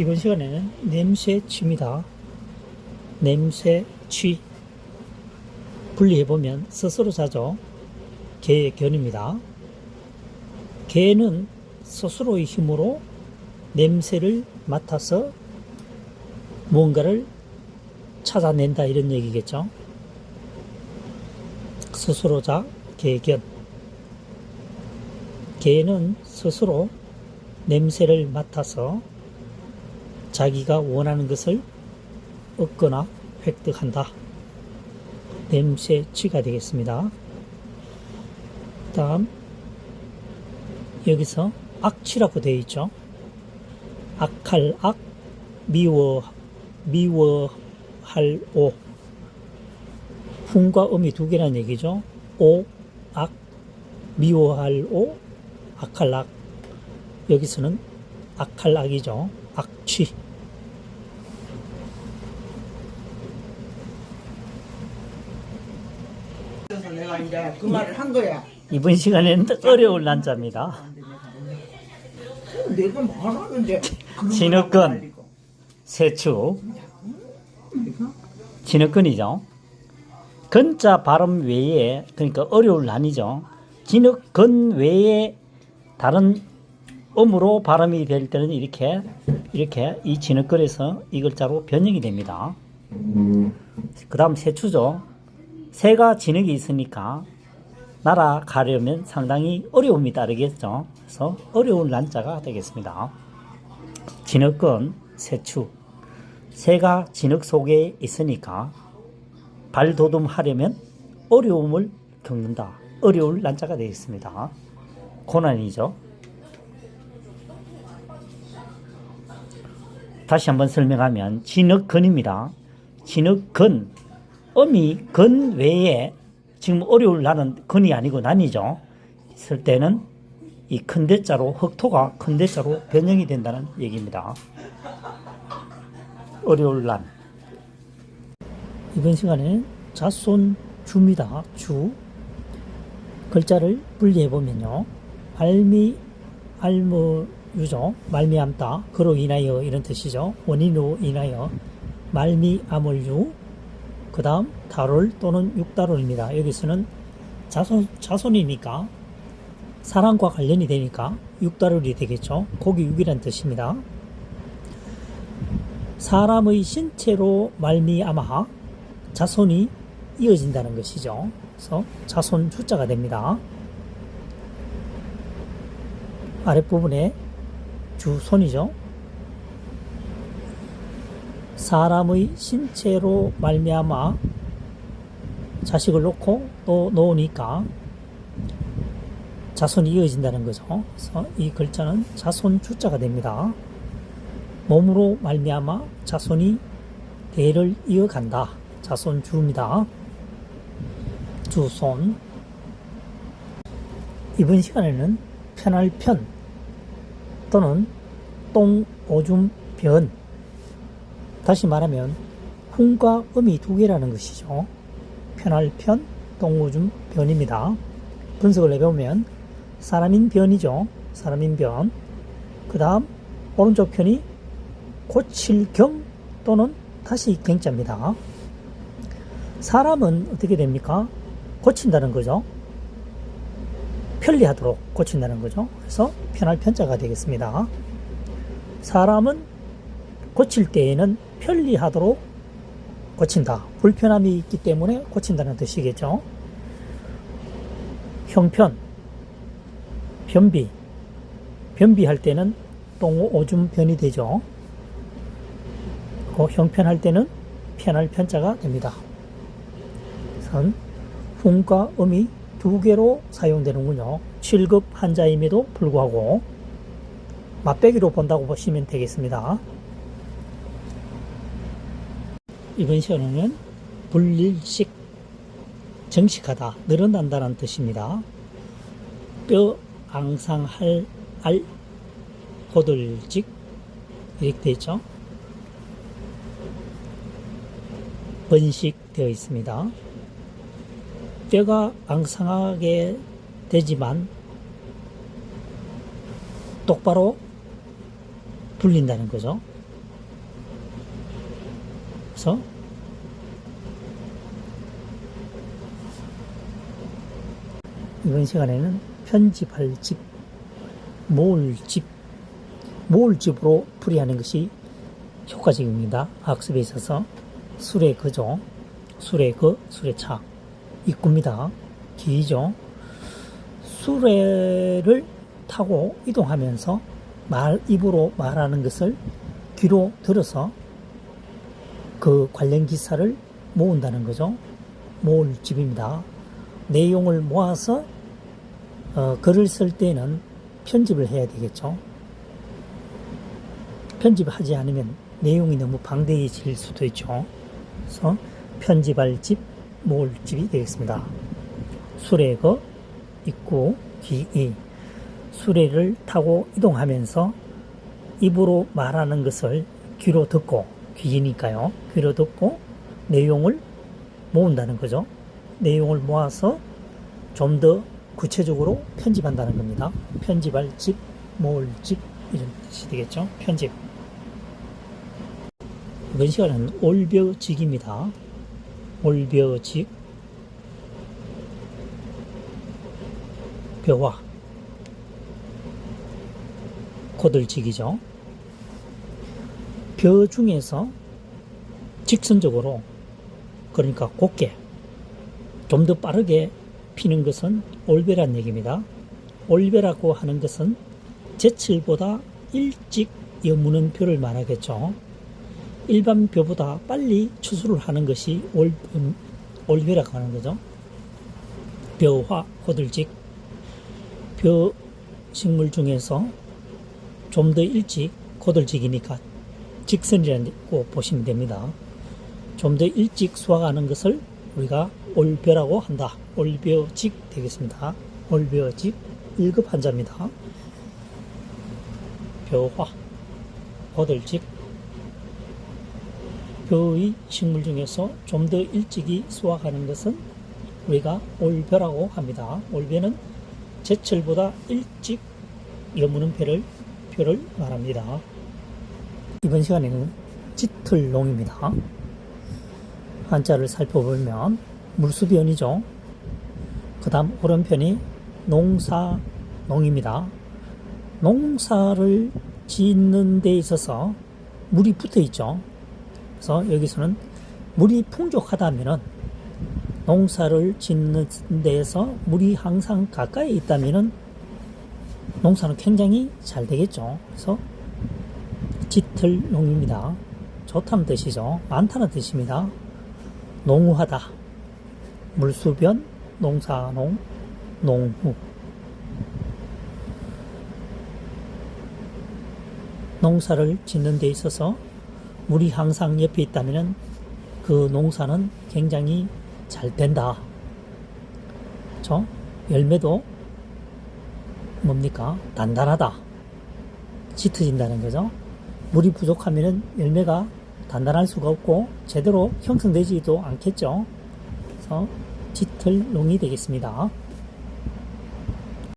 이번 시간에는 냄새취입니다. 냄새취. 분리해보면 스스로 자죠. 개의 견입니다. 개는 스스로의 힘으로 냄새를 맡아서 무언가를 찾아낸다, 이런 얘기겠죠. 스스로 자, 개의 견. 개는 스스로 냄새를 맡아서 자기가 원하는 것을 얻거나 획득한다. 냄새취가 되겠습니다. 다음 여기서 악취라고 되어 있죠. 악할 악, 미워할 오. 훈과 음이 두 개라는 얘기죠. 오, 악, 미워할 오, 악할 악. 여기서는 악할 악이죠. 악취. 그래서 내가 이제 그 말을 한 거야. 이번 시간에는 어려울 난자입니다. 내가 말하는데 진흙근, 세축. 진흙근이죠. 근자 발음 외에, 그러니까 어려울 난이죠. 진흙근 외에 다른 음으로 발음이 될 때는 이렇게 이 진흙근에서 이 글자로 변형이 됩니다. 그 다음 세추죠. 새가 진흙이 있으니까 날아가려면 상당히 어려움이 따르겠죠. 그래서 어려운 난자가 되겠습니다. 진흙근, 세추. 새가 진흙 속에 있으니까 발돋움하려면 어려움을 겪는다. 어려울 난자가 되겠습니다. 고난이죠. 다시 한번 설명하면 진흙근입니다. 진흙근, 음이 근 외에 지금 어려울 나는 근이 아니고 난이죠. 있을 때는 이 큰 대자로, 흑토가 큰 대자로 변형이 된다는 얘기입니다. 어려울 난. 이번 시간에는 자손주입니다. 주. 글자를 분리해보면요. 알미알무유죠. 말미암다. 그로 인하여, 이런 뜻이죠. 원인으로 인하여 말미암을 유. 그 다음 다롤 또는 육다롤입니다. 여기서는 자손이니까 사람과 관련이 되니까 육다롤이 되겠죠. 고기 육이란 뜻입니다. 사람의 신체로 말미암아 자손이 이어진다는 것이죠. 그래서 자손 주자가 됩니다. 아랫부분에 주손이죠. 사람의 신체로 말미암아 자식을 놓고 또 놓으니까 자손이 이어진다는 거죠. 그래서 이 글자는 자손 주자가 됩니다. 몸으로 말미암아 자손이 대를 이어간다. 자손주입니다. 주손. 이번 시간에는 편할 편 또는 똥, 오줌, 변. 다시 말하면 훈과 음이 두 개라는 것이죠. 편할 편, 똥, 오줌, 변입니다. 분석을 해보면 사람인 변이죠. 사람인 변. 그 다음 오른쪽 편이 고칠 경 또는 다시 경자입니다. 사람은 어떻게 됩니까? 고친다는 거죠. 편리하도록 고친다는 거죠. 그래서 편할 편자가 되겠습니다. 사람은 고칠 때에는 편리하도록 고친다. 불편함이 있기 때문에 고친다는 뜻이겠죠. 형편, 변비할 때는 똥, 오줌, 변이 되죠. 형편할 때는 편할 편자가 됩니다. 선, 훈과 음이 두 개로 사용되는군요. 7급 한자임에도 불구하고 맛배기로 본다고 보시면 되겠습니다. 이번 시간에는 불릴식, 정식하다, 늘어난다는 뜻입니다. 뼈, 앙상할, 알, 고들직, 이렇게 되어 있죠. 번식되어 있습니다. 뼈가 앙상하게 되지만 똑바로 불린다는 거죠. 그래서 이번 시간에는 편집할 집, 모을집으로 풀이하는 것이 효과적입니다. 학습에 있어서 술의 그죠, 술의 그, 술의 차, 입구입니다. 기죠. 수레를 타고 이동하면서 입으로 말하는 것을 귀로 들어서 그 관련 기사를 모은다는 거죠. 모을 집입니다. 내용을 모아서 글을 쓸 때는 편집을 해야 되겠죠. 편집하지 않으면 내용이 너무 방대해질 수도 있죠. 그래서 편집할 집, 모을 집이 되겠습니다. 수레거, 입구, 기이. 수레를 타고 이동하면서 입으로 말하는 것을 귀로 듣고, 귀이니까요. 귀로 듣고 내용을 모은다는 거죠. 내용을 모아서 좀 더 구체적으로 편집한다는 겁니다. 편집할 집, 모을 집, 이런 뜻이 되겠죠. 편집. 이번 시간은 올벼직입니다. 올벼직, 벼와, 고들직이죠. 벼 중에서 직선적으로, 그러니까 곱게, 좀 더 빠르게 피는 것은 올벼란 얘기입니다. 올벼라고 하는 것은 제철보다 일찍 여무는 벼를 말하겠죠. 일반 벼보다 빨리 추수를 하는 것이 올벼라고 하는 거죠. 벼와 고들직, 벼 식물 중에서 좀 더 일찍, 고들직이니까 직선이라고 보시면 됩니다. 좀 더 일찍 수확하는 것을 우리가 올벼라고 한다. 올벼직 되겠습니다. 올벼직 1급 한자입니다. 벼화, 고들직, 벼의 식물 중에서 좀 더 일찍이 수확하는 것은 우리가 올벼라고 합니다. 올벼는 제철보다 일찍 여무는 벼를 말합니다. 이번 시간에는 짙을농입니다. 한자를 살펴보면 물수변이죠. 그 다음 오른편이 농사농입니다. 농사를 짓는 데 있어서 물이 붙어 있죠. 그래서 여기서는 물이 풍족하다면은, 농사를 짓는 데에서 물이 항상 가까이 있다면은 농사는 굉장히 잘 되겠죠. 그래서 짙을농입니다. 좋다는 뜻이죠. 많다는 뜻입니다. 농후하다, 물수변, 농사농, 농후. 농사를 짓는 데 있어서 물이 항상 옆에 있다면 그 농사는 굉장히 잘 된다. 그렇죠? 열매도 뭡니까? 단단하다. 짙어진다는 거죠. 물이 부족하면 열매가 단단할 수가 없고 제대로 형성되지도 않겠죠. 그래서 짙을농이 되겠습니다.